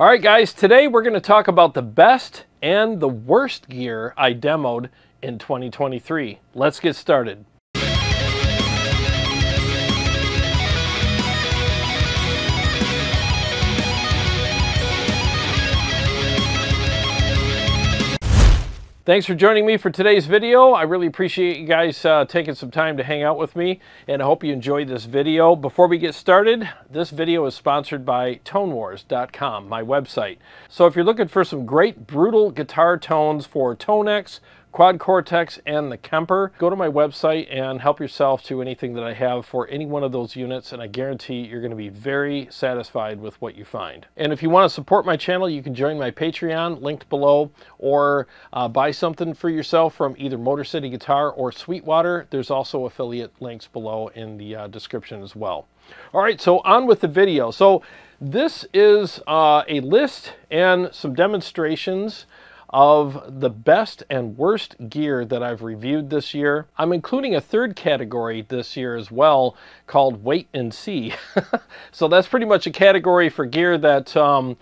All right guys, today we're going to talk about the best and the worst gear I demoed in 2023. Let's get started. Thanks for joining me for today's video. I really appreciate you guys taking some time to hang out with me, and I hope you enjoyed this video. Before we get started, this video is sponsored by ToneWars.com, my website. So if you're looking for some great brutal guitar tones for Tonex, Quad Cortex, and the Kemper, go to my website and help yourself to anything that I have for any one of those units, and I guarantee you're going to be very satisfied with what you find. And if you want to support my channel, you can join my Patreon, linked below, or buy something for yourself from either Motor City Guitar or Sweetwater. There's also affiliate links below in the description as well. All right, so on with the video. So this is a list and some demonstrations of the best and worst gear that I've reviewed this year. I'm including a third category this year as well called Wait and See. So that's pretty much a category for gear that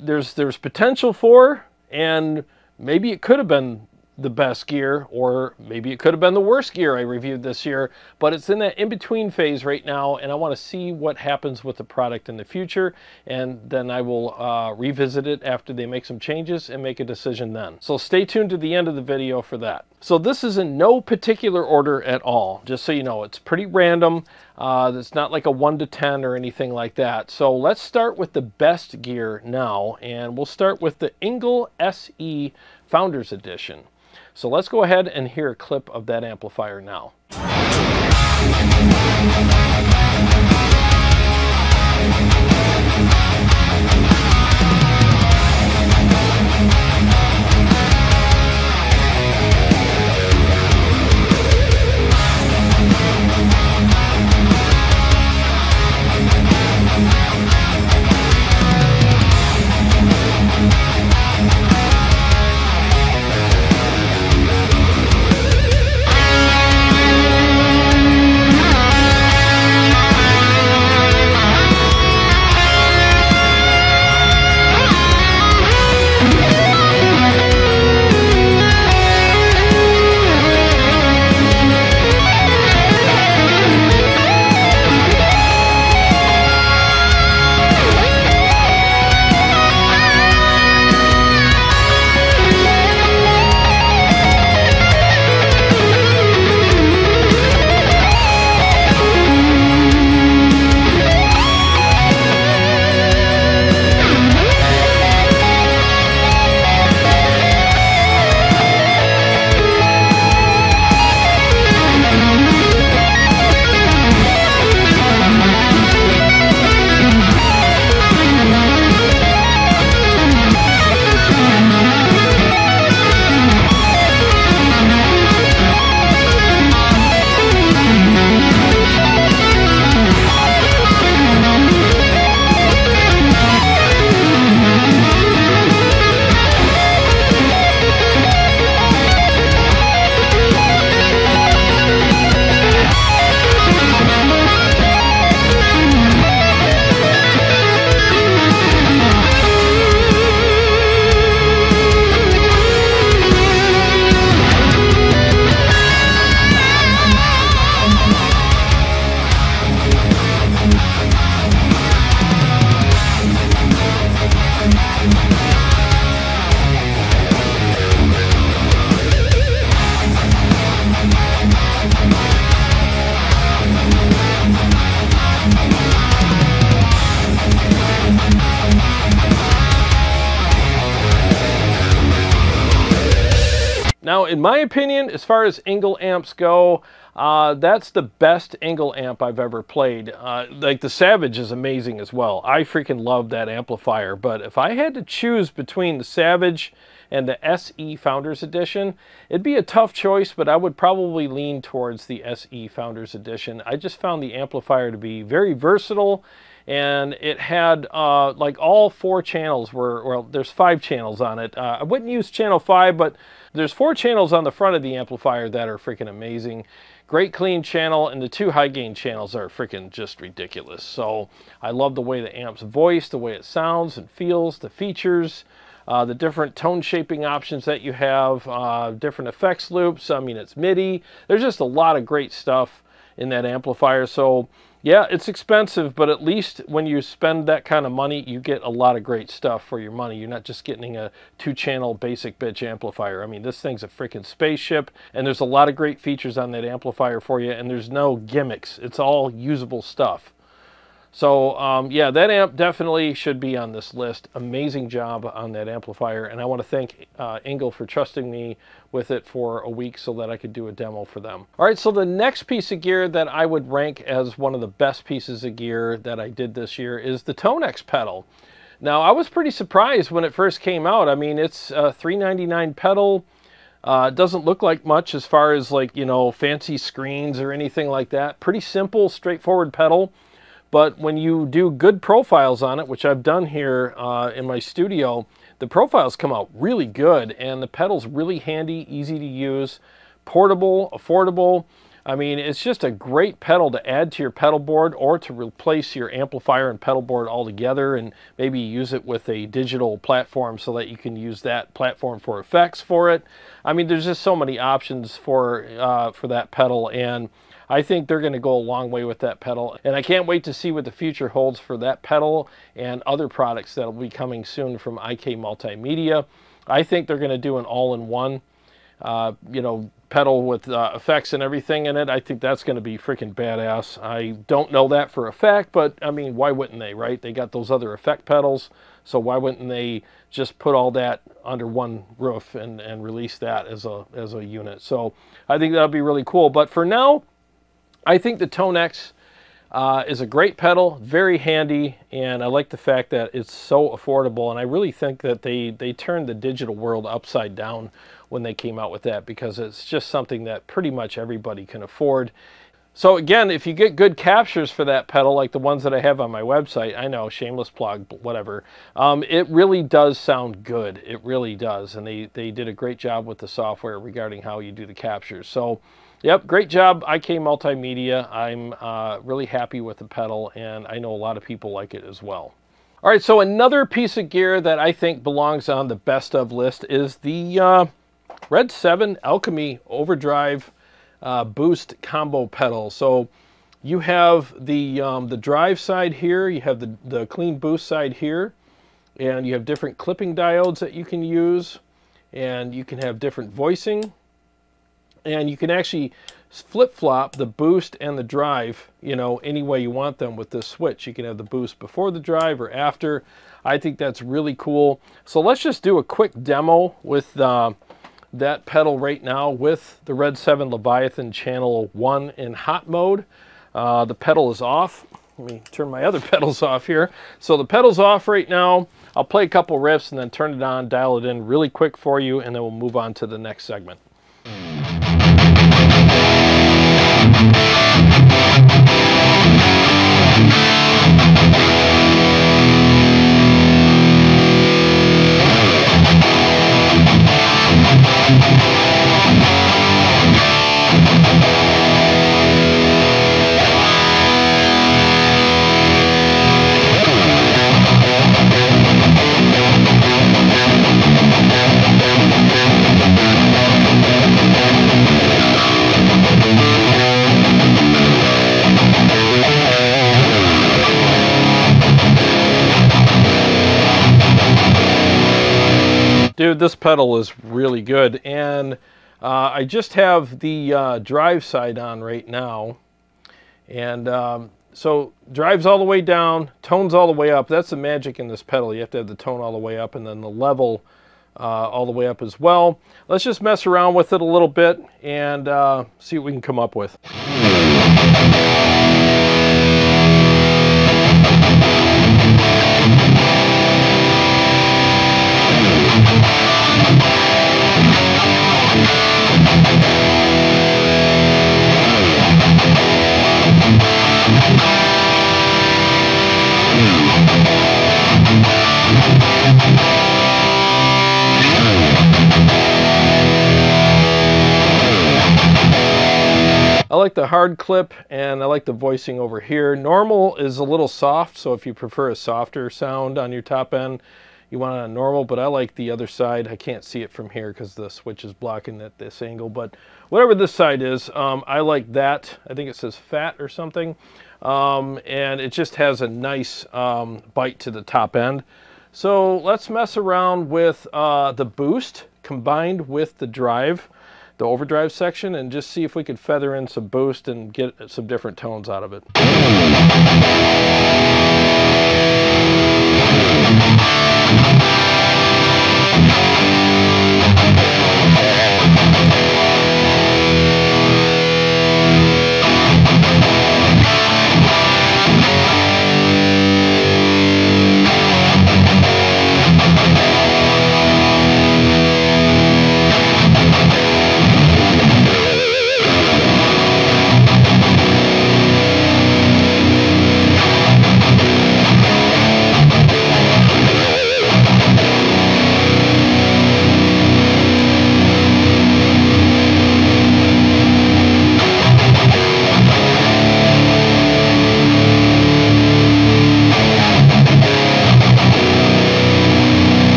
there's potential for, and maybe it could have been the best gear, or maybe it could have been the worst gear I reviewed this year, but it's in that in-between phase right now, and I want to see what happens with the product in the future, and then I will revisit it after they make some changes and make a decision then. So stay tuned to the end of the video for that. So this is in no particular order at all, just so you know. It's pretty random. It's not like a 1 to 10 or anything like that. So let's start with the best gear now, and we'll start with the ENGL SE Founders Edition. So let's go ahead and hear a clip of that amplifier now. Now, in my opinion, as far as ENGL amps go, that's the best ENGL amp I've ever played. Like the Savage is amazing as well. I freaking love that amplifier. But if I had to choose between the Savage and the SE Founders Edition, it'd be a tough choice, but I would probably lean towards the SE Founders Edition. I just found the amplifier to be very versatile and it had like all 4 channels were, well, there's 5 channels on it. I wouldn't use channel 5, but there's 4 channels on the front of the amplifier that are freaking amazing. Great clean channel, and the 2 high gain channels are freaking just ridiculous. So I love the way the amp's voiced, the way it sounds and feels, the features, the different tone shaping options that you have, different effects loops. I mean, it's MIDI. There's just a lot of great stuff in that amplifier. So yeah, it's expensive, but at least when you spend that kind of money, you get a lot of great stuff for your money. You're not just getting a 2-channel basic bitch amplifier. I mean, this thing's a freaking spaceship, and there's a lot of great features on that amplifier for you, and there's no gimmicks. It's all usable stuff. So yeah, that amp definitely should be on this list. Amazing job on that amplifier, and I want to thank ENGL for trusting me with it for a week so that I could do a demo for them. All right, so the next piece of gear that I would rank as one of the best pieces of gear that I did this year is the ToneX pedal. Now, I was pretty surprised when it first came out. I mean, it's a $3.99 pedal. It doesn't look like much as far as, like, you know, fancy screens or anything like that. Pretty simple, straightforward pedal. But when you do good profiles on it, which I've done here in my studio, the profiles come out really good, and the pedal's really handy, easy to use, portable, affordable. I mean, it's just a great pedal to add to your pedal board or to replace your amplifier and pedal board altogether, and maybe use it with a digital platform so that you can use that platform for effects for it. I mean, there's just so many options for that pedal, and I think they're going to go a long way with that pedal, and I can't wait to see what the future holds for that pedal and other products that will be coming soon from IK Multimedia. I think they're going to do an all-in-one, you know, pedal with effects and everything in it. I think that's going to be freaking badass. I don't know that for a fact, but I mean, why wouldn't they, right? They got those other effect pedals, so why wouldn't they just put all that under one roof and release that as a unit? So I think that'll be really cool. But for now, I think the ToneX is a great pedal, very handy, and I like the fact that it's so affordable, and I really think that they turned the digital world upside down when they came out with that, because it's just something that pretty much everybody can afford. So again, if you get good captures for that pedal, like the ones that I have on my website, I know, shameless plug, whatever, it really does sound good. It really does, and they did a great job with the software regarding how you do the captures. So yep, great job, IK Multimedia. I'm really happy with the pedal, and I know a lot of people like it as well. All right, so another piece of gear that I think belongs on the best of list is the Red 7 Alchemy Overdrive Boost Combo Pedal. So you have the drive side here, you have the clean boost side here, and you have different clipping diodes that you can use, and you can have different voicing. And you can actually flip-flop the boost and the drive, you know, any way you want them with this switch. You can have the boost before the drive or after. I think that's really cool. So let's just do a quick demo with that pedal right now with the Red 7 Leviathan Channel 1 in hot mode. The pedal is off. Let me turn my other pedals off here. So the pedal's off right now. I'll play a couple riffs and then turn it on, dial it in really quick for you, and then we'll move on to the next segment. Dude, this pedal is really good, and I just have the drive side on right now, and so drive's all the way down, tone's all the way up. That's the magic in this pedal. You have to have the tone all the way up and then the level all the way up as well. Let's just mess around with it a little bit and see what we can come up with. like the hard clip, and I like the voicing over here. Normal is a little soft, so if you prefer a softer sound on your top end, you want it on normal, but I like the other side. I can't see it from here because the switch is blocking at this angle, but whatever this side is, I like that. I think it says fat or something, and it just has a nice bite to the top end. So let's mess around with the boost combined with the drive, the overdrive section, and just see if we could feather in some boost and get some different tones out of it.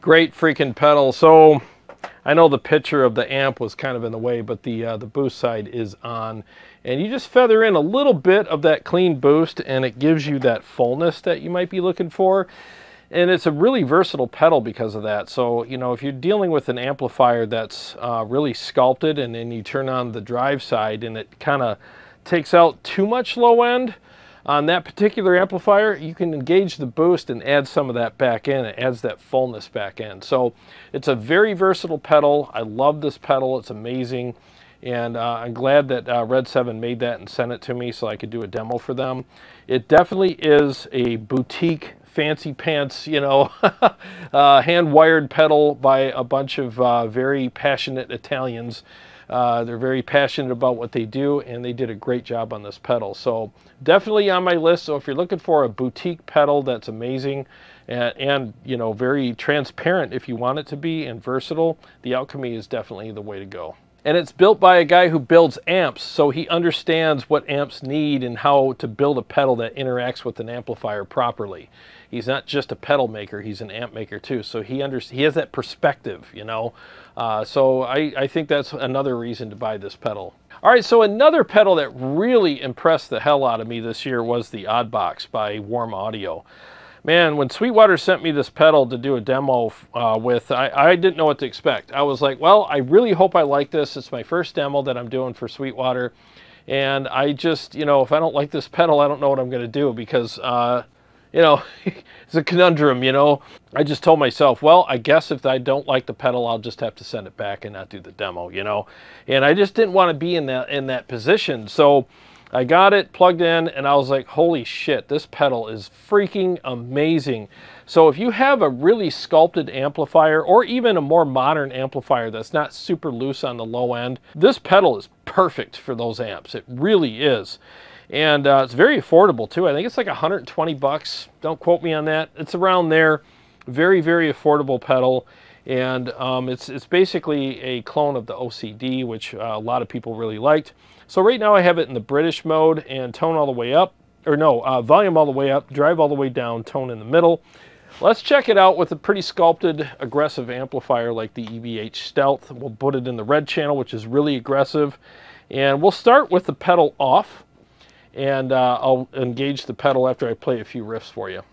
Great freaking pedal. So I know the picture of the amp was kind of in the way, but the boost side is on, and you just feather in a little bit of that clean boost and it gives you that fullness that you might be looking for. And it's a really versatile pedal because of that. So, you know, if you're dealing with an amplifier that's really sculpted, and then you turn on the drive side and it kind of takes out too much low end on that particular amplifier, you can engage the boost and add some of that back in. It adds that fullness back in. So it's a very versatile pedal. I love this pedal. It's amazing. And I'm glad that Red 7 made that and sent it to me so I could do a demo for them. It definitely is a boutique, fancy pants, you know, hand-wired pedal by a bunch of very passionate Italians. They're very passionate about what they do, and they did a great job on this pedal. So definitely on my list. So if you're looking for a boutique pedal that's amazing and you know, very transparent if you want it to be, and versatile, the Alchemy is definitely the way to go. And it's built by a guy who builds amps, so he understands what amps need and how to build a pedal that interacts with an amplifier properly. He's not just a pedal maker, he's an amp maker too. So he has that perspective, you know. So I think that's another reason to buy this pedal. All right, so another pedal that really impressed the hell out of me this year was the Oddbox by Warm Audio. Man, when Sweetwater sent me this pedal to do a demo with, I didn't know what to expect. I was like, well, I really hope I like this. It's my first demo that I'm doing for Sweetwater. And I just, you know, if I don't like this pedal, I don't know what I'm going to do, because you know, it's a conundrum, you know. I just told myself, well, I guess if I don't like the pedal, I'll just have to send it back and not do the demo, you know. And I just didn't want to be in that position. So I got it plugged in and I was like, holy shit, this pedal is freaking amazing. So if you have a really sculpted amplifier, or even a more modern amplifier that's not super loose on the low end, this pedal is perfect for those amps. It really is. And it's very affordable too. I think it's like 120 bucks. Don't quote me on that. It's around there. Very, very affordable pedal. And it's basically a clone of the OCD, which a lot of people really liked. So right now I have it in the British mode, and tone all the way up, or no, volume all the way up, drive all the way down, tone in the middle. Let's check it out with a pretty sculpted, aggressive amplifier like the EVH Stealth. We'll put it in the red channel, which is really aggressive. And we'll start with the pedal off. And I'll engage the pedal after I play a few riffs for you.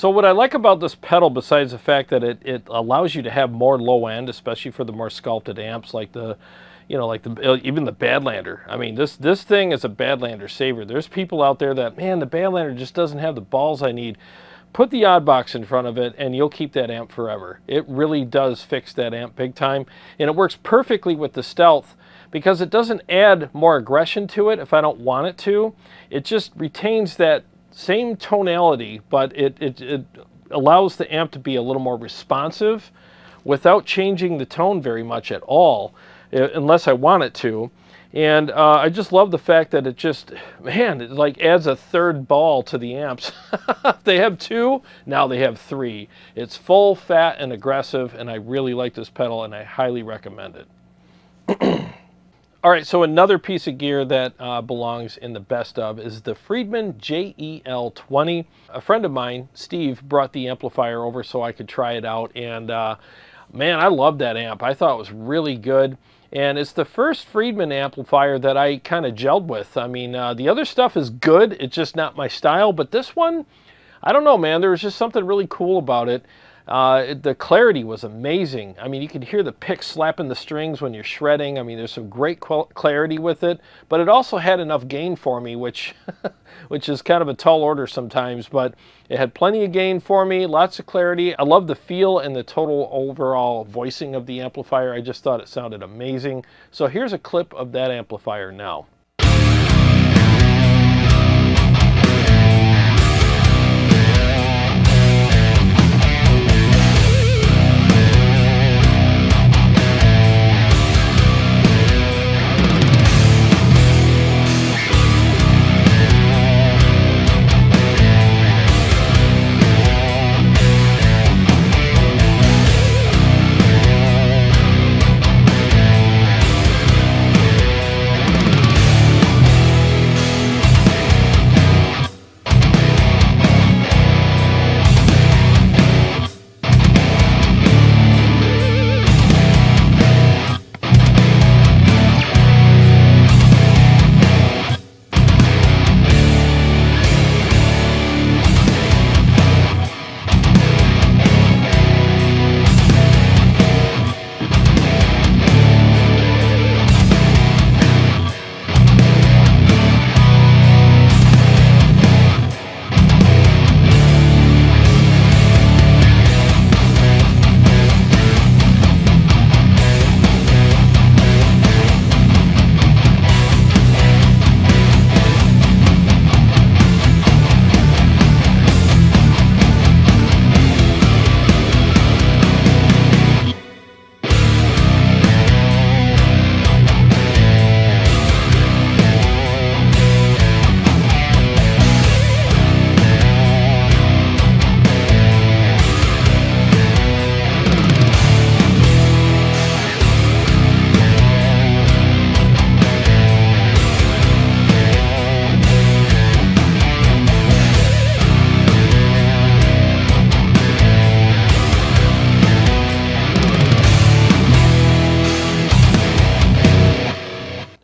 So what I like about this pedal, besides the fact that it allows you to have more low end, especially for the more sculpted amps like the, you know, like even the Badlander. I mean, this thing is a Badlander saver. There's people out there that, man, the Badlander just doesn't have the balls I need. Put the odd box in front of it and you'll keep that amp forever. It really does fix that amp big time. And it works perfectly with the Stealth because it doesn't add more aggression to it if I don't want it to. It just retains that same tonality, but it allows the amp to be a little more responsive without changing the tone very much at all, unless I want it to. And I just love the fact that it just, man, it like adds a third ball to the amps. They have 2, now they have 3. It's full, fat, and aggressive, and I really like this pedal, and I highly recommend it. All right, so another piece of gear that belongs in the best of is the Friedman JEL20. A friend of mine, Steve, brought the amplifier over so I could try it out, and man, I love that amp. I thought it was really good. And it's the first Friedman amplifier that I kind of gelled with. I mean, the other stuff is good. It's just not my style. But this one, I don't know, man. There was just something really cool about it. The clarity was amazing. I mean, you could hear the pick slapping the strings when you're shredding. I mean, there's some great clarity with it. But it also had enough gain for me, which is kind of a tall order sometimes. But it had plenty of gain for me, lots of clarity. I love the feel and the total overall voicing of the amplifier. I just thought it sounded amazing. So here's a clip of that amplifier now.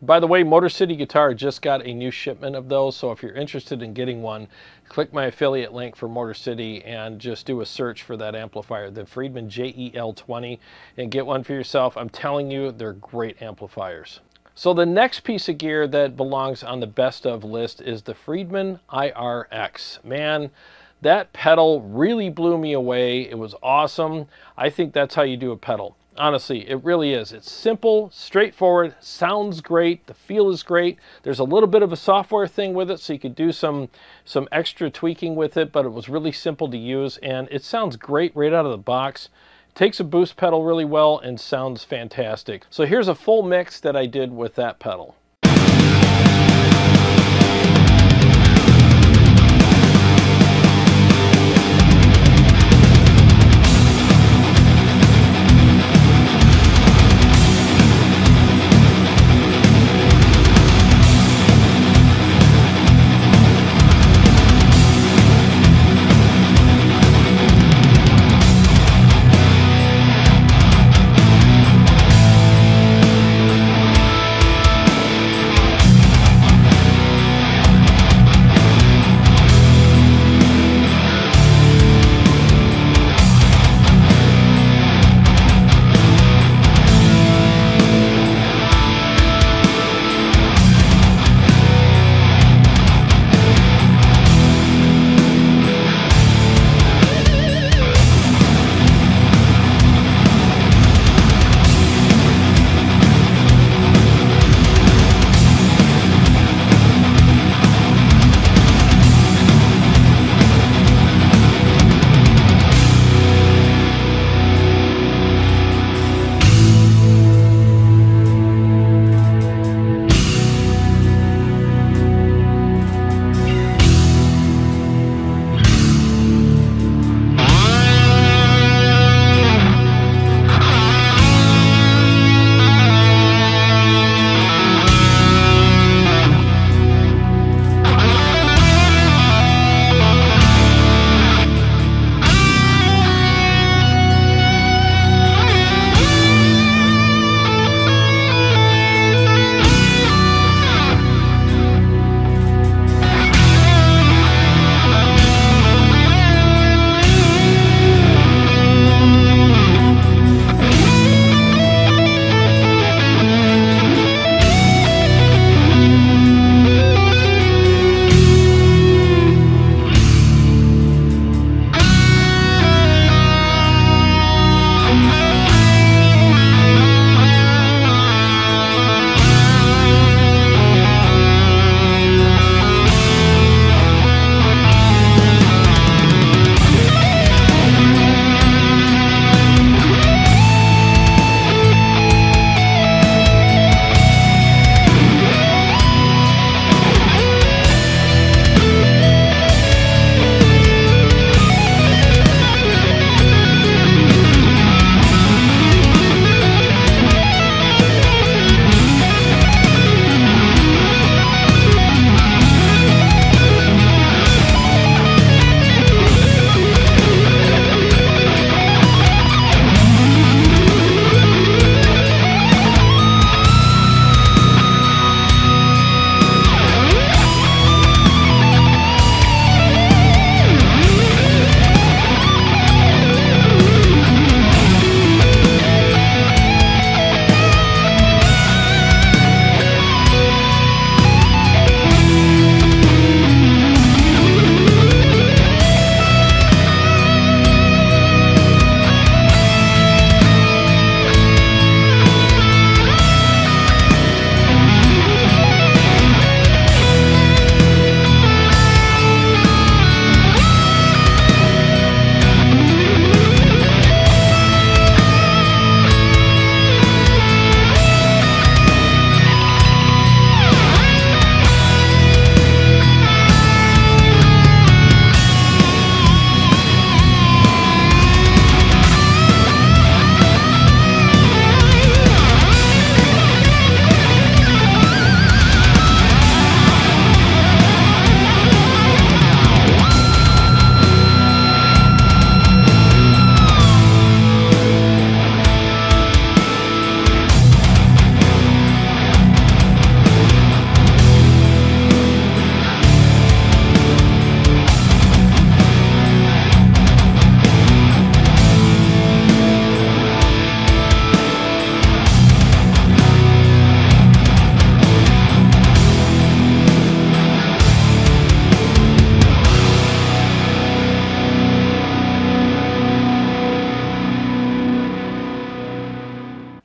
By the way, Motor City Guitar just got a new shipment of those, so if you're interested in getting one, click my affiliate link for Motor City and just do a search for that amplifier, the Friedman JEL20, and get one for yourself. I'm telling you, they're great amplifiers. So the next piece of gear that belongs on the best of list is the Friedman IRX. Man, that pedal really blew me away. It was awesome. I think that's how you do a pedal. Honestly, it really is. It's simple, straightforward, sounds great, the feel is great. There's a little bit of a software thing with it, so you could do some extra tweaking with it, but it was really simple to use, and it sounds great right out of the box. It takes a boost pedal really well and sounds fantastic. So here's a full mix that I did with that pedal.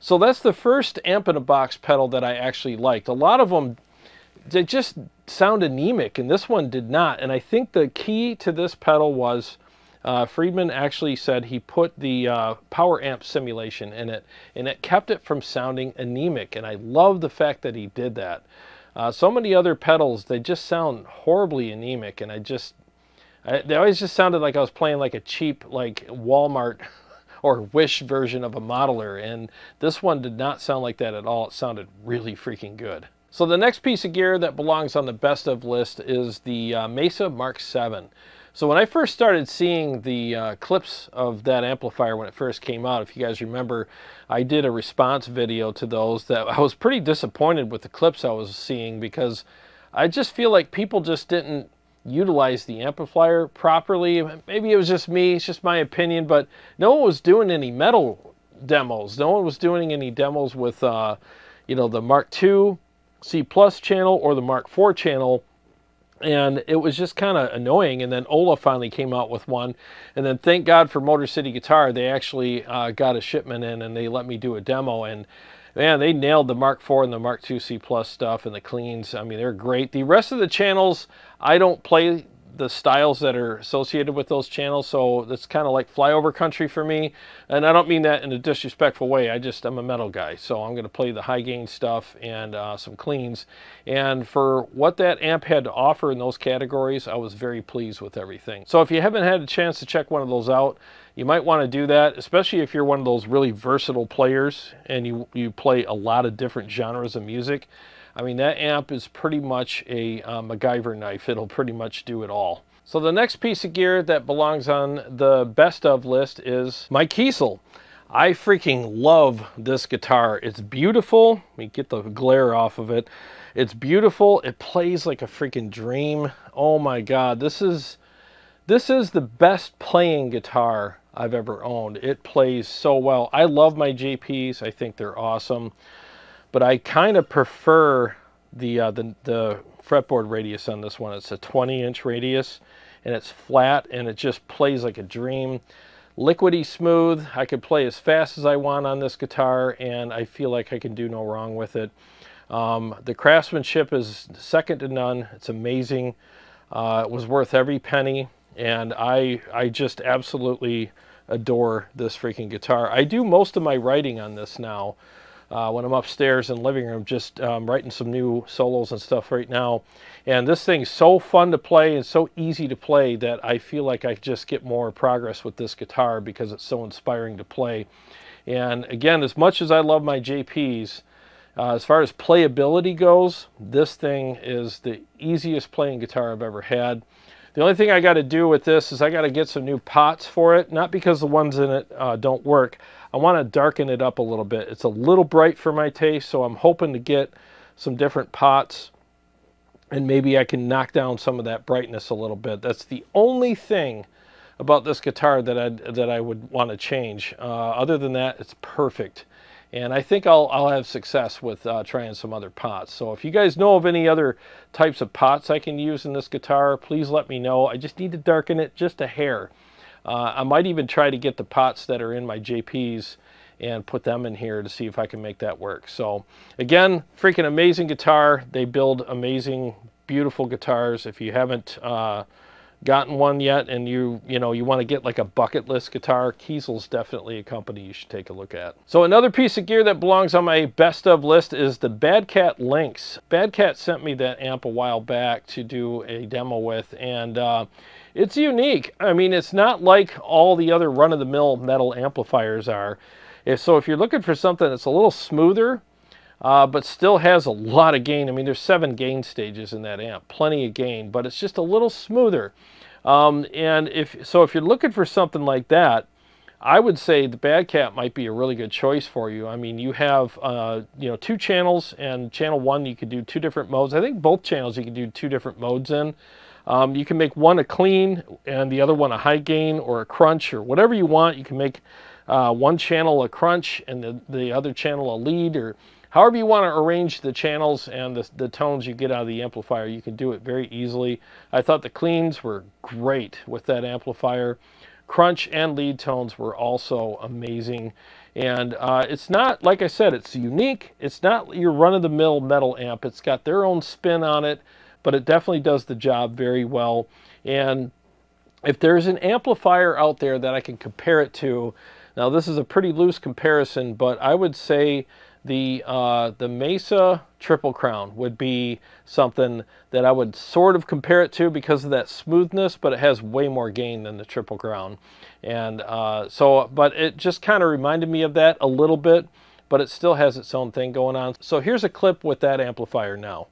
So that's the first amp in a box pedal that I actually liked. A lot of them, they just sound anemic, and this one did not. And I think the key to this pedal was Friedman actually said he put the power amp simulation in it, and it kept it from sounding anemic. And I love the fact that he did that. So many other pedals, they just sound horribly anemic, and they always just sounded like I was playing like a cheap, like Walmart or Wish version of a modeler, and this one did not sound like that at all. It sounded really freaking good. So the next piece of gear that belongs on the best of list is the Mesa Mark 7. So when I first started seeing the clips of that amplifier when it first came out, if you guys remember, I did a response video to those that I was pretty disappointed with the clips I was seeing, because I just feel like people just didn't utilize the amplifier properly. Maybe it was just me, it's just my opinion, but no one was doing any metal demos. No one was doing any demos with, you know, the Mark II C+ channel or the Mark IV channel. And it was just kind of annoying. And then Ola finally came out with one. And then thank God for Motor City Guitar, they actually got a shipment in and they let me do a demo. And man, they nailed the Mark IV and the Mark II C+ stuff and the cleans. I mean, they're great. The rest of the channels, I don't play the styles that are associated with those channels, so that's kind of like flyover country for me. And I don't mean that in a disrespectful way. I'm a metal guy, so I'm going to play the high gain stuff and some cleans. And for what that amp had to offer in those categories, I was very pleased with everything. So if you haven't had a chance to check one of those out, you might want to do that, especially if you're one of those really versatile players and you play a lot of different genres of music. I mean, that amp is pretty much a MacGyver knife. It'll pretty much do it all. So the next piece of gear that belongs on the best of list is my Kiesel. I freaking love this guitar. It's beautiful. Let me get the glare off of it. It's beautiful. It plays like a freaking dream. Oh my God, this is the best playing guitar I've ever owned. It plays so well. I love my JPs. I think they're awesome. But I kind of prefer the fretboard radius on this one. It's a 20-inch radius, and it's flat, and it just plays like a dream. Liquidy smooth. I could play as fast as I want on this guitar, and I feel like I can do no wrong with it. The craftsmanship is second to none. It's amazing. It was worth every penny, and I just absolutely adore this freaking guitar. I do most of my writing on this now. When I'm upstairs in the living room, just writing some new solos and stuff right now. And this thing's so fun to play and so easy to play that I feel like I just get more progress with this guitar because it's so inspiring to play. And again, as much as I love my JPs, as far as playability goes, this thing is the easiest playing guitar I've ever had. The only thing I got to do with this is I got to get some new pots for it, not because the ones in it don't work. I want to darken it up a little bit. It's a little bright for my taste, so I'm hoping to get some different pots and maybe I can knock down some of that brightness a little bit. That's the only thing about this guitar that I would want to change. Other than that, it's perfect. And I think I'll have success with trying some other pots. So if you guys know of any other types of pots I can use in this guitar, please let me know. I just need to darken it just a hair. I might even try to get the pots that are in my JPs and put them in here to see if I can make that work. So again, freaking amazing guitar. They build amazing, beautiful guitars. If you haven't gotten one yet and you want to get like a bucket list guitar, Kiesel's definitely a company you should take a look at. So another piece of gear that belongs on my best of list is the Bad Cat Lynx. Bad Cat sent me that amp a while back to do a demo with, and it's unique. I mean, it's not like all the other run-of-the-mill metal amplifiers are. So if you're looking for something that's a little smoother, but still has a lot of gain. I mean, there's 7 gain stages in that amp, plenty of gain, but it's just a little smoother. And if you're looking for something like that, I would say the Bad Cat might be a really good choice for you. I mean, you have 2 channels, and channel 1 you could do 2 different modes. I think both channels you can do 2 different modes in. You can make one a clean and the other one a high gain or a crunch or whatever you want. You can make one channel a crunch and the other channel a lead, or however you want to arrange the channels and the tones you get out of the amplifier. You can do it very easily. I thought the cleans were great with that amplifier. crunch and lead tones were also amazing. And it's not, like I said, it's unique. It's not your run-of-the-mill metal amp. It's got their own spin on it, but it definitely does the job very well. And if there's an amplifier out there that I can compare it to, now this is a pretty loose comparison, but I would say the Mesa Triple Crown would be something that I would sort of compare it to because of that smoothness, but it has way more gain than the Triple Crown. And but it just kind of reminded me of that a little bit, but it still has its own thing going on. So here's a clip with that amplifier now.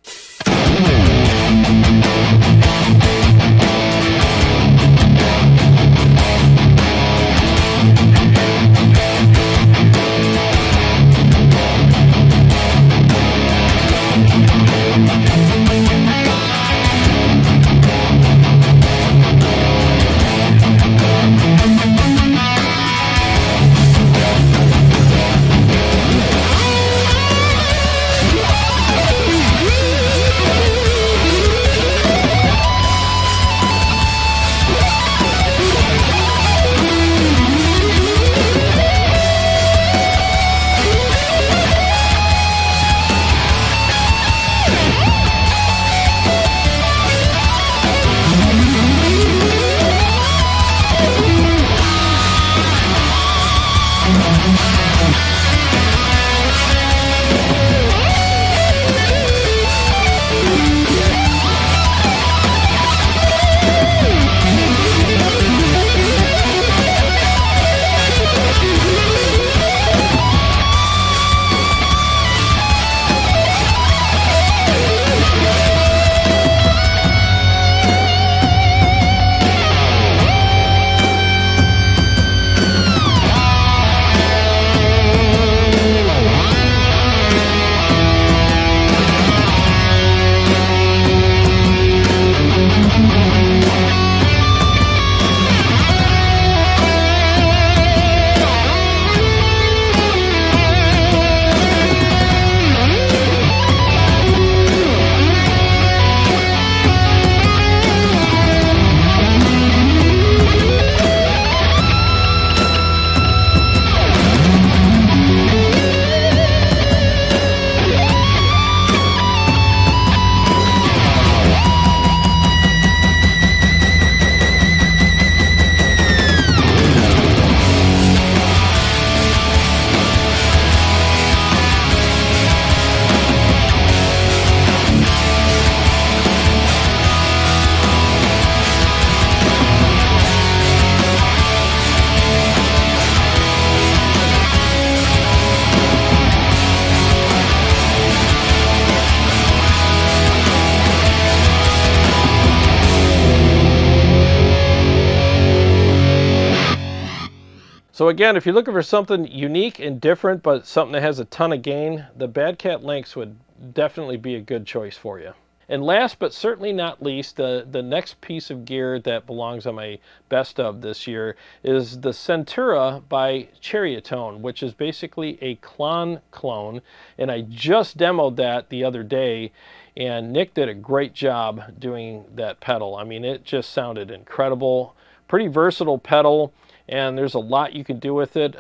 So again, if you're looking for something unique and different, but something that has a ton of gain, the Bad Cat Lynx would definitely be a good choice for you. And last but certainly not least, the next piece of gear that belongs on my best of this year is the Centura by Chariotone, which is basically a Klon clone. And I just demoed that the other day, and Nick did a great job doing that pedal. I mean, it just sounded incredible. Pretty versatile pedal, and there's a lot you can do with it.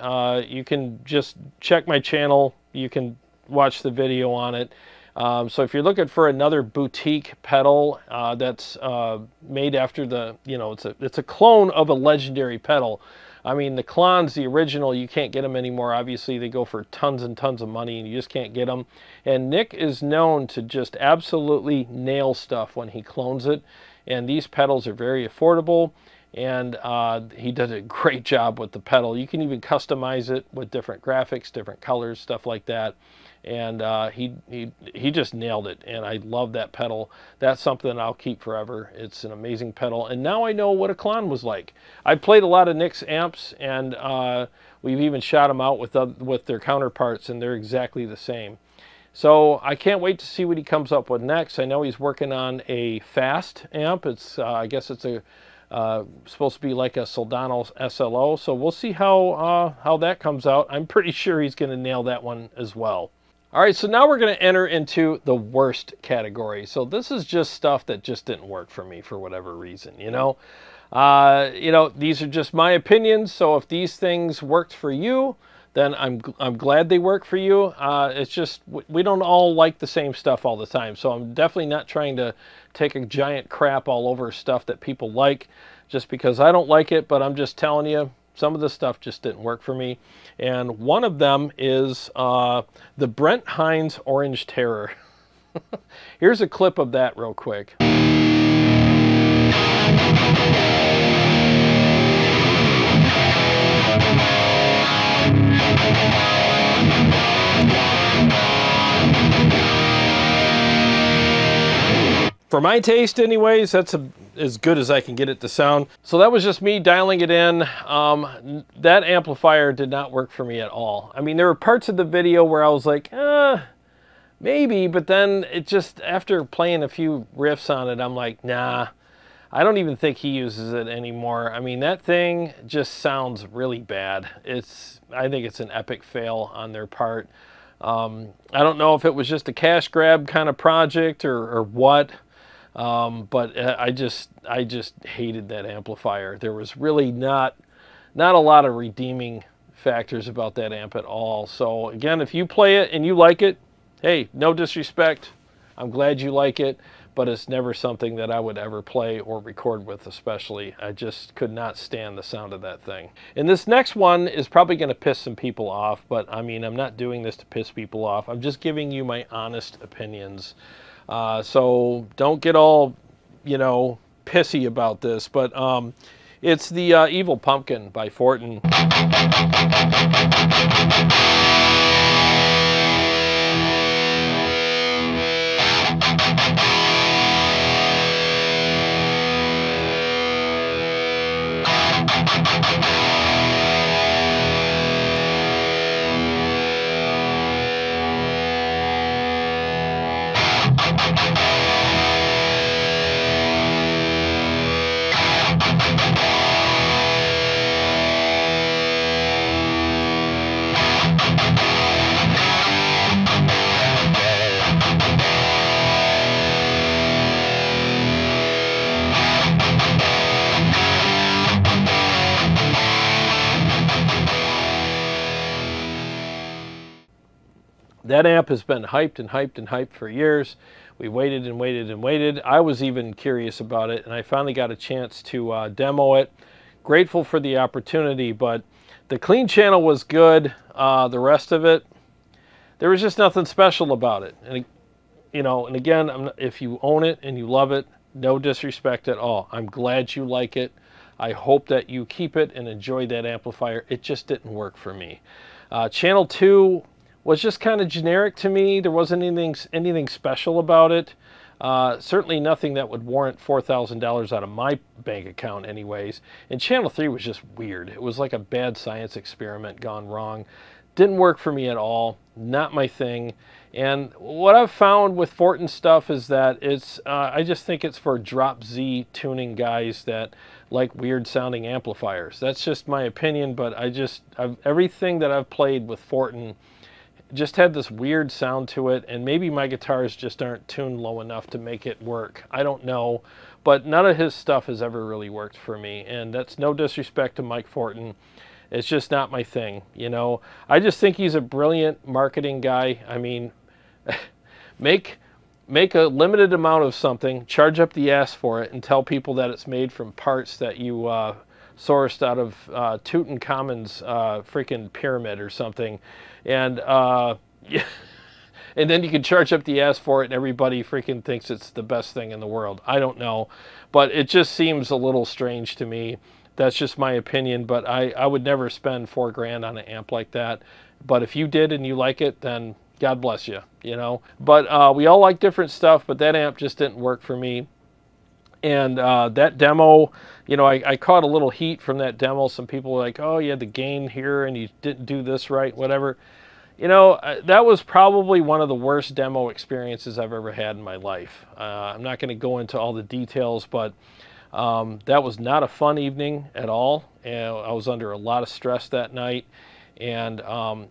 You can just check my channel. You can watch the video on it. So if you're looking for another boutique pedal that's made after the, you know, it's a clone of a legendary pedal. I mean, the Klons, the original, you can't get them anymore. Obviously, they go for tons and tons of money, and you just can't get them. And Nick is known to just absolutely nail stuff when he clones it. And these pedals are very affordable, and he did a great job with the pedal. You can even customize it with different graphics, different colors, stuff like that. And he just nailed it, and I love that pedal. That's something I'll keep forever. It's an amazing pedal, and now I know what a Klon was like. I played a lot of Nick's amps, and we've even shot them out with their counterparts, and they're exactly the same. So I can't wait to see what he comes up with next. I know he's working on a fast amp. It's I guess it's a supposed to be like a Soldano SLO, so we'll see how that comes out. I'm pretty sure he's going to nail that one as well. All right, so now we're going to enter into the worst category. So this is just stuff that just didn't work for me for whatever reason, you know. These are just my opinions. So if these things worked for you, then I'm glad they work for you. It's just we don't all like the same stuff all the time. So I'm definitely not trying to take a giant crap all over stuff that people like just because I don't like it. But I'm just telling you, some of the stuff just didn't work for me. And one of them is the Brent Hines Orange Terror. Here's a clip of that real quick. For my taste anyways, that's as good as I can get it to sound. So that was just me dialing it in. That amplifier did not work for me at all. I mean, there were parts of the video where I was like, maybe, but then it just, after playing a few riffs on it, I'm like, nah, I don't even think he uses it anymore. I mean, that thing just sounds really bad. I think it's an epic fail on their part. I don't know if it was just a cash grab kind of project or what. But I just hated that amplifier. There was really not a lot of redeeming factors about that amp at all. So again, if you play it and you like it, hey, no disrespect. I'm glad you like it, but it's never something that I would ever play or record with especially. I just could not stand the sound of that thing. And this next one is probably going to piss some people off, but I mean, I'm not doing this to piss people off. I'm just giving you my honest opinions. So don't get all, pissy about this, but it's the Evil Pumpkin by FORTIN. That amp has been hyped and hyped and hyped for years. We waited and waited and waited. I was even curious about it, and I finally got a chance to demo it. Grateful for the opportunity, but the clean channel was good. The rest of it, there was just nothing special about it. And and again, if you own it and you love it, no disrespect at all. I'm glad you like it. I hope that you keep it and enjoy that amplifier. It just didn't work for me. Channel 2 was just kind of generic to me. There wasn't anything special about it. Certainly nothing that would warrant $4,000 out of my bank account anyways. And Channel 3 was just weird. It was like a bad science experiment gone wrong. Didn't work for me at all. Not my thing. And what I've found with FORTIN stuff is that I just think it's for drop Z tuning guys that like weird sounding amplifiers. That's just my opinion, but everything that I've played with FORTIN just had this weird sound to it, and maybe my guitars just aren't tuned low enough to make it work. I don't know, but none of his stuff has ever really worked for me, and that's no disrespect to Mike FORTIN. It's just not my thing, I just think he's a brilliant marketing guy. I mean, make a limited amount of something, charge up the ass for it, and tell people that it's made from parts that you sourced out of Tutankhamun's freaking pyramid or something. And and then you can charge up the ass for it and everybody freaking thinks it's the best thing in the world. I don't know, but it just seems a little strange to me. That's just my opinion, but I would never spend $4 grand on an amp like that. But if you did and you like it, then God bless you, But we all like different stuff, but that amp just didn't work for me. And that demo, I caught a little heat from that demo. Some people were like, oh, you had the gain here and you didn't do this right, whatever. That was probably one of the worst demo experiences I've ever had in my life. I'm not going to go into all the details, but that was not a fun evening at all. And I was under a lot of stress that night. And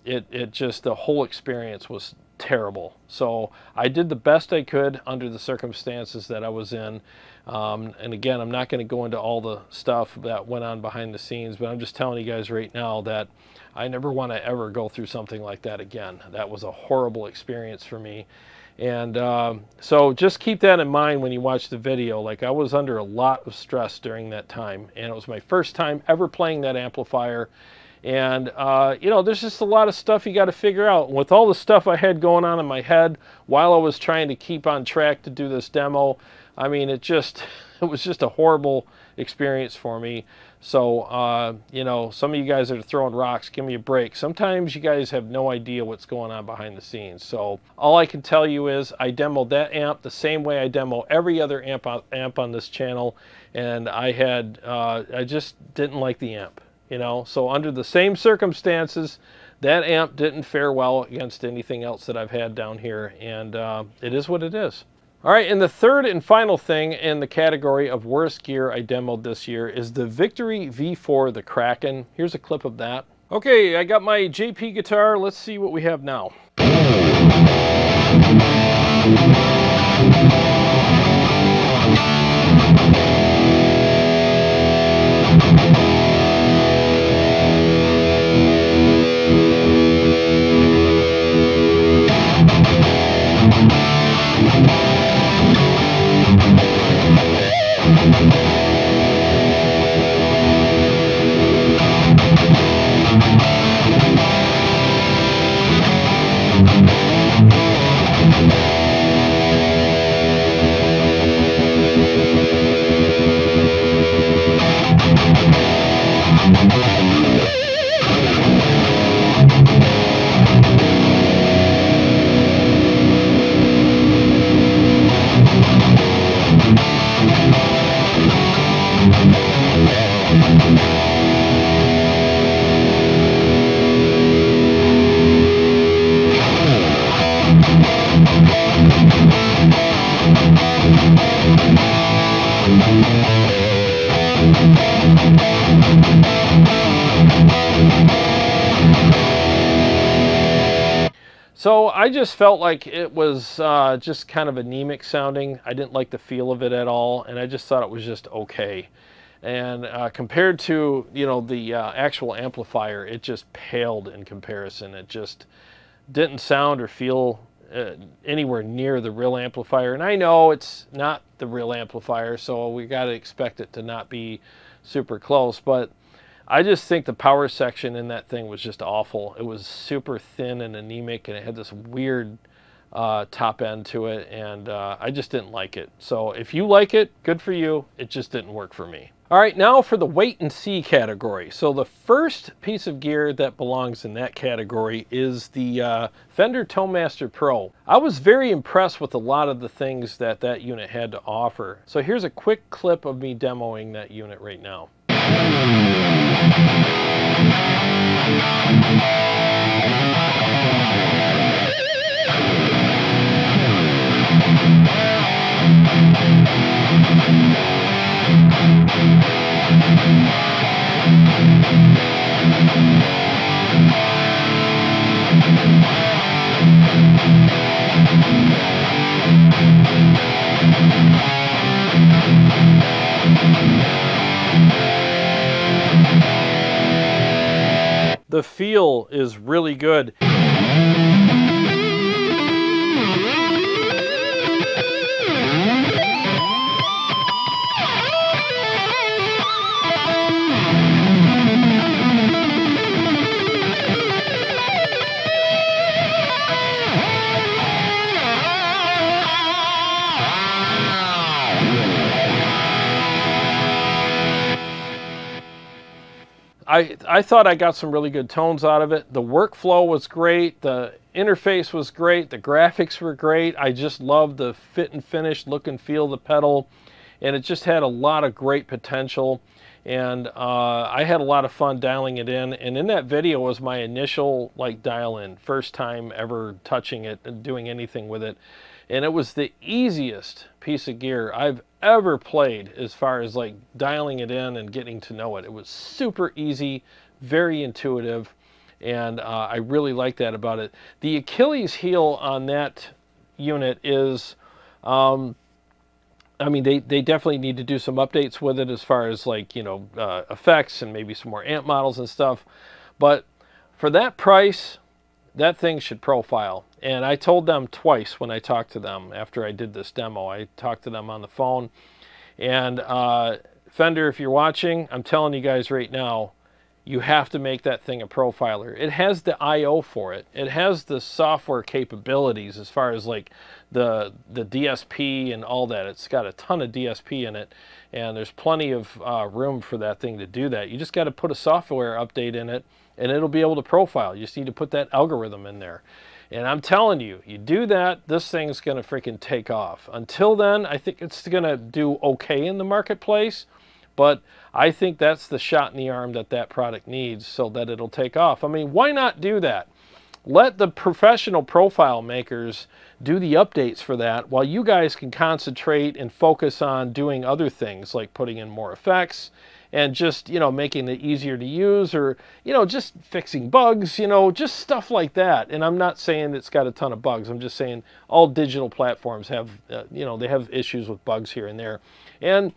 it just, the whole experience was terrible. So I did the best I could under the circumstances that I was in. And again, I'm not going to go into all the stuff that went on behind the scenes, but I'm just telling you guys right now that I never want to ever go through something like that again. That was a horrible experience for me. And so just keep that in mind when you watch the video. Like, I was under a lot of stress during that time, and it was my first time ever playing that amplifier. And you know, there's just a lot of stuff you got to figure out. And with all the stuff I had going on in my head while I was trying to keep on track to do this demo, I mean, it was just a horrible experience for me. So, you know, some of you guys that are throwing rocks, give me a break. Sometimes you guys have no idea what's going on behind the scenes. So all I can tell you is I demoed that amp the same way I demo every other amp on this channel. And I just didn't like the amp, you know. So under the same circumstances, that amp didn't fare well against anything else that I've had down here. And it is what it is. All right, and the third and final thing in the category of worst gear I demoed this year is the Victory V4, the Kraken. Here's a clip of that. Okay, I got my JP guitar. Let's see what we have now. So I just felt like it was just kind of anemic sounding. I didn't like the feel of it at all, and I just thought it was just okay. And compared to, you know, the actual amplifier, it just paled in comparison. It just didn't sound or feel anywhere near the real amplifier. And I know it's not the real amplifier, so we got to expect it to not be super close, but I just think the power section in that thing was just awful. It was super thin and anemic, and it had this weird top end to it, and I just didn't like it. So if you like it, good for you. It just didn't work for me. All right, now for the wait and see category. So the first piece of gear that belongs in that category is the Fender Tonemaster Pro. I was very impressed with a lot of the things that that unit had to offer. So here's a quick clip of me demoing that unit right now. The feel is really good. I thought I got some really good tones out of it. The workflow was great. The interface was great. The graphics were great. I just loved the fit and finish look and feel of the pedal. And it just had a lot of great potential. And I had a lot of fun dialing it in. And in that video was my initial dial in. First time ever touching it and doing anything with it. And it was the easiest piece of gear I've ever played as far as dialing it in and getting to know it. It was super easy, very intuitive, and I really like that about it. The Achilles heel on that unit is, I mean, they definitely need to do some updates with it as far as, like, you know, effects and maybe some more amp models and stuff. But for that price, that thing should profile. And I told them twice when I talked to them after I did this demo. I talked to them on the phone. And Fender, if you're watching, I'm telling you guys right now, you have to make that thing a profiler. It has the I/O for it. It has the software capabilities as far as like the DSP and all that. It's got a ton of DSP in it, and there's plenty of room for that thing to do that. You just got to put a software update in it, and it'll be able to profile. You just need to put that algorithm in there. And I'm telling you, you do that, this thing's going to freaking take off. Until then, I think it's going to do okay in the marketplace. But I think that's the shot in the arm that that product needs so that it'll take off. I mean, why not do that? Let the professional profile makers do the updates for that while you guys can concentrate and focus on doing other things like putting in more effects and just, you know, making it easier to use, or, you know, just fixing bugs, you know, just stuff like that. And I'm not saying it's got a ton of bugs. I'm just saying all digital platforms have, you know, they have issues with bugs here and there. And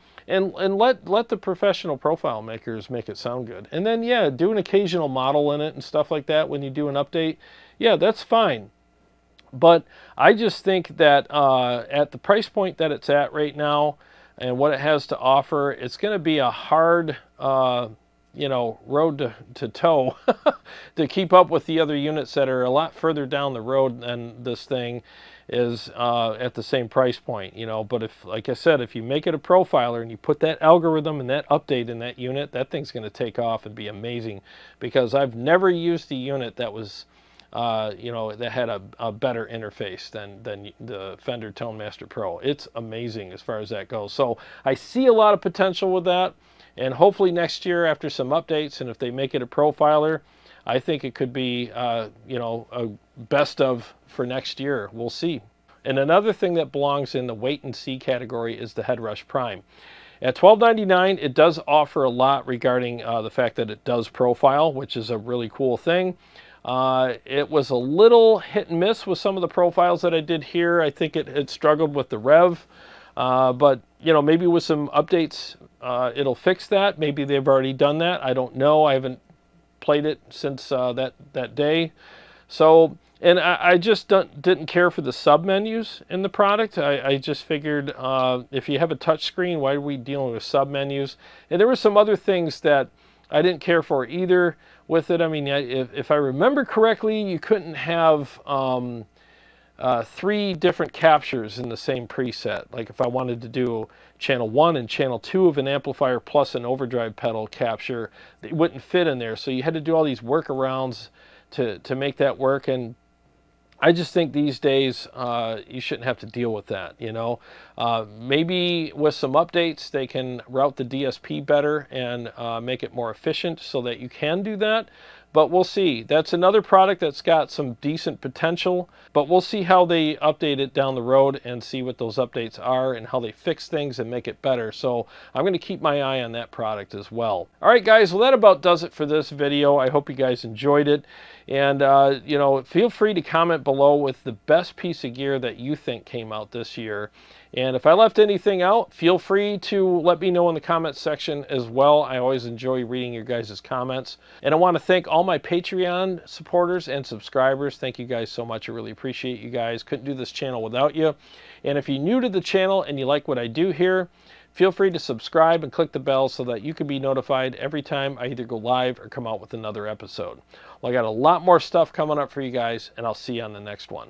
let the professional profile makers make it sound good. And then, yeah, do an occasional model in it and stuff like that when you do an update. Yeah, that's fine. But I just think that at the price point that it's at right now and what it has to offer, it's going to be a hard, you know, road to toe to keep up with the other units that are a lot further down the road than this thing is at the same price point, you know. But if, like I said, if you make it a profiler and you put that algorithm and that update in that unit, that thing's going to take off and be amazing, because I've never used a unit that was, you know, that had a better interface than the Fender Tone Master Pro. It's amazing as far as that goes. So I see a lot of potential with that, and hopefully next year after some updates, and if they make it a profiler, I think it could be, you know, a best of for next year. We'll see. And another thing that belongs in the wait and see category is the Headrush Prime. At $12.99, it does offer a lot regarding the fact that it does profile, which is a really cool thing. It was a little hit and miss with some of the profiles that I did here. I think it struggled with the rev, but, you know, maybe with some updates, it'll fix that. Maybe they've already done that. I don't know. I haven't played it since that day. So, and I just didn't care for the sub menus in the product. I just figured if you have a touch screen, why are we dealing with sub menus? And there were some other things that I didn't care for either with it. I mean, if I remember correctly, you couldn't have 3 different captures in the same preset. Like if I wanted to do channel 1 and channel 2 of an amplifier plus an overdrive pedal capture, it wouldn't fit in there. So you had to do all these workarounds to make that work. And I just think these days you shouldn't have to deal with that, you know. Maybe with some updates they can route the DSP better and make it more efficient so that you can do that. But we'll see. That's another product that's got some decent potential, but we'll see how they update it down the road and see what those updates are and how they fix things and make it better. So I'm going to keep my eye on that product as well. All right, guys, well, that about does it for this video. I hope you guys enjoyed it. And, you know, feel free to comment below with the best piece of gear that you think came out this year. And if I left anything out, feel free to let me know in the comments section as well. I always enjoy reading your guys' comments. And I want to thank all my Patreon supporters and subscribers. Thank you guys so much. I really appreciate you guys. Couldn't do this channel without you. And if you're new to the channel and you like what I do here, feel free to subscribe and click the bell so that you can be notified every time I either go live or come out with another episode. Well, I got a lot more stuff coming up for you guys, and I'll see you on the next one.